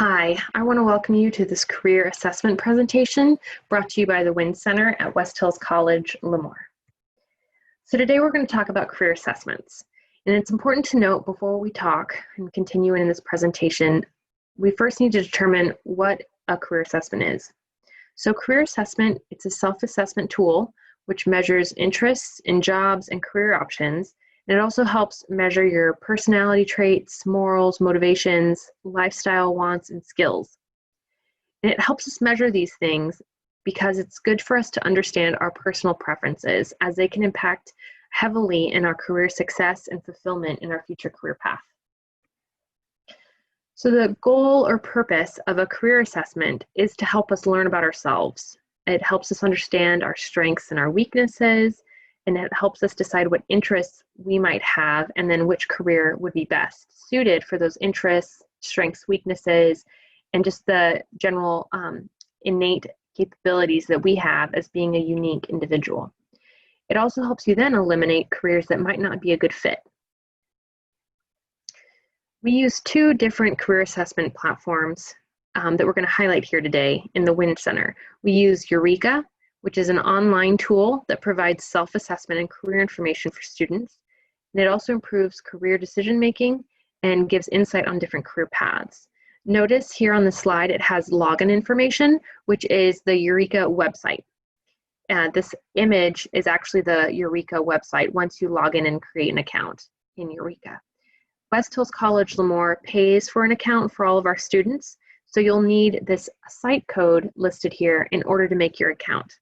Hi, I want to welcome you to this career assessment presentation brought to you by the Wind Center at West Hills College Lemoore. So today we're going to talk about career assessments. And it's important to note before we talk and continue in this presentation, we first need to determine what a career assessment is. So career assessment, it's a self-assessment tool which measures interests in jobs and career options. And it also helps measure your personality traits, morals, motivations, lifestyle wants, and skills. And it helps us measure these things because it's good for us to understand our personal preferences, as they can impact heavily in our career success and fulfillment in our future career path. So the goal or purpose of a career assessment is to help us learn about ourselves. It helps us understand our strengths and our weaknesses, and it helps us decide what interests we might have and then which career would be best suited for those interests, strengths, weaknesses, and just the general innate capabilities that we have as being a unique individual. It also helps you then eliminate careers that might not be a good fit. We use two different career assessment platforms that we're going to highlight here today in the Wind Center. We use Eureka, which is an online tool that provides self-assessment and career information for students. And it also improves career decision-making and gives insight on different career paths. Notice here on the slide, it has login information, which is the Eureka website. This image is actually the Eureka website once you log in and create an account in Eureka. West Hills College Lemoore pays for an account for all of our students, so you'll need this site code listed here in order to make your account.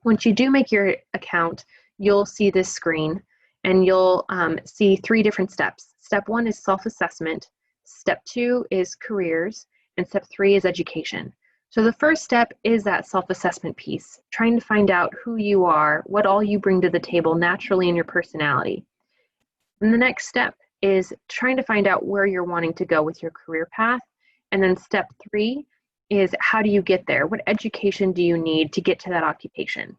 Once you do make your account, you'll see this screen and you'll see three different steps. Step one is self-assessment, step two is careers, and step three is education. So the first step is that self-assessment piece, trying to find out who you are, what all you bring to the table naturally in your personality. And the next step is trying to find out where you're wanting to go with your career path. And then step three is how do you get there? What education do you need to get to that occupation?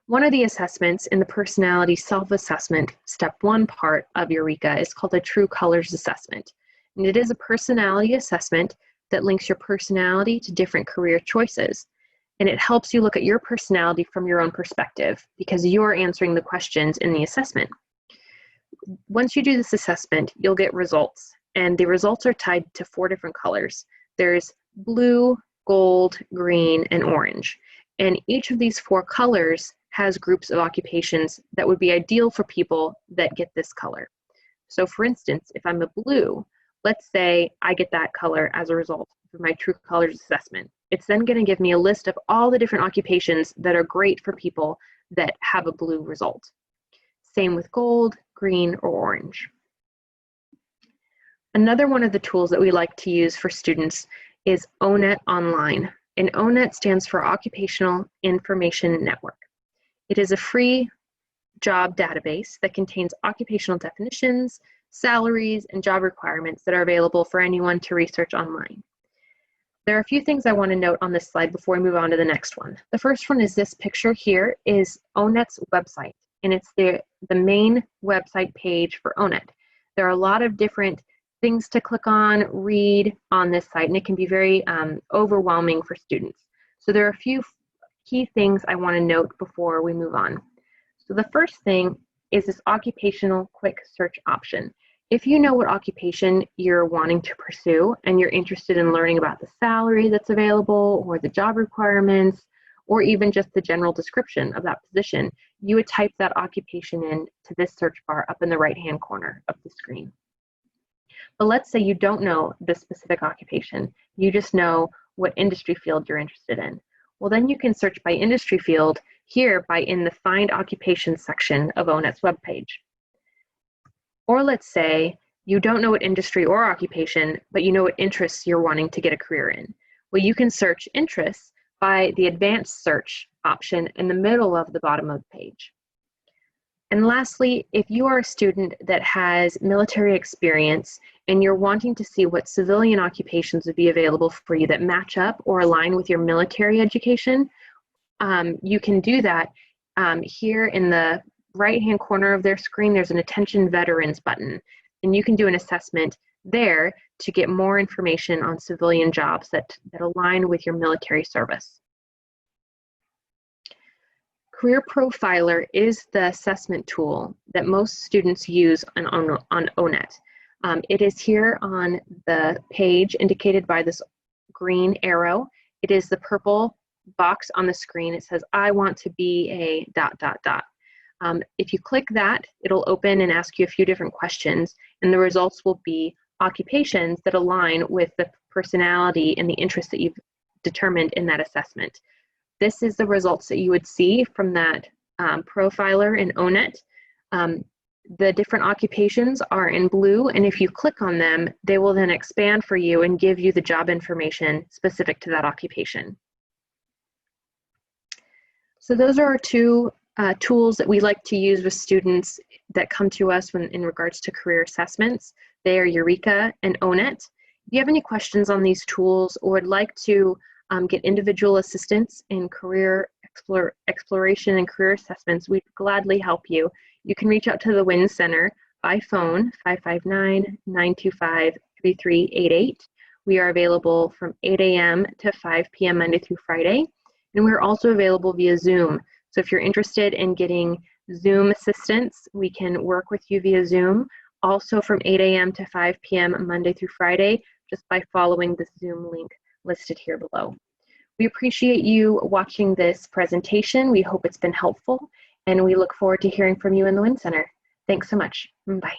One of the assessments in the personality self-assessment, step one part of Eureka, is called a True Colors Assessment. And it is a personality assessment that links your personality to different career choices. And it helps you look at your personality from your own perspective because you're answering the questions in the assessment. Once you do this assessment, you'll get results. And the results are tied to four different colors. There's blue, gold, green, and orange. And each of these four colors has groups of occupations that would be ideal for people that get this color. So for instance, if I'm a blue, let's say I get that color as a result of my True Colors assessment. It's then going to give me a list of all the different occupations that are great for people that have a blue result. Same with gold, green, or orange. Another one of the tools that we like to use for students is ONET Online. And ONET stands for Occupational Information Network. It is a free job database that contains occupational definitions, salaries, and job requirements that are available for anyone to research online. There are a few things I want to note on this slide before we move on to the next one. The first one is this picture here is ONET's website, and it's the main website page for ONET. There are a lot of different things to click on, read on this site, and it can be very overwhelming for students. So there are a few key things I want to note before we move on. So the first thing is this occupational quick search option. If you know what occupation you're wanting to pursue and you're interested in learning about the salary that's available or the job requirements or even just the general description of that position, you would type that occupation in to this search bar up in the right-hand corner of the screen. But let's say you don't know the specific occupation, you just know what industry field you're interested in. Well, then you can search by industry field here in the Find Occupations section of ONET's webpage. Or let's say you don't know what industry or occupation, but you know what interests you're wanting to get a career in. Well, you can search interests by the advanced search option in the middle of the bottom of the page. And lastly, if you are a student that has military experience and you're wanting to see what civilian occupations would be available for you that match up or align with your military education, you can do that here in the right-hand corner of their screen. There's an Attention Veterans button, and you can do an assessment there to get more information on civilian jobs that align with your military service. Career Profiler is the assessment tool that most students use on ONET. It is here on the page indicated by this green arrow. It is the purple box on the screen. It says, I want to be a ... If you click that, it'll open and ask you a few different questions, and the results will be occupations that align with the personality and the interest that you've determined in that assessment. This is the results that you would see from that profiler in ONET. The different occupations are in blue, and if you click on them, they will then expand for you and give you the job information specific to that occupation. So those are our two tools that we like to use with students that come to us in regards to career assessments. They are Eureka and ONET. If you have any questions on these tools or would like to get individual assistance in career exploration and career assessments, we'd gladly help you. You can reach out to the WIN Center by phone, 559-925-3388. We are available from 8 a.m. to 5 p.m. Monday through Friday, and we're also available via Zoom. So if you're interested in getting Zoom assistance, we can work with you via Zoom, also from 8 a.m. to 5 p.m. Monday through Friday, just by following the Zoom link listed here below. We appreciate you watching this presentation. We hope it's been helpful, and we look forward to hearing from you in the WIN Center. Thanks so much. Bye.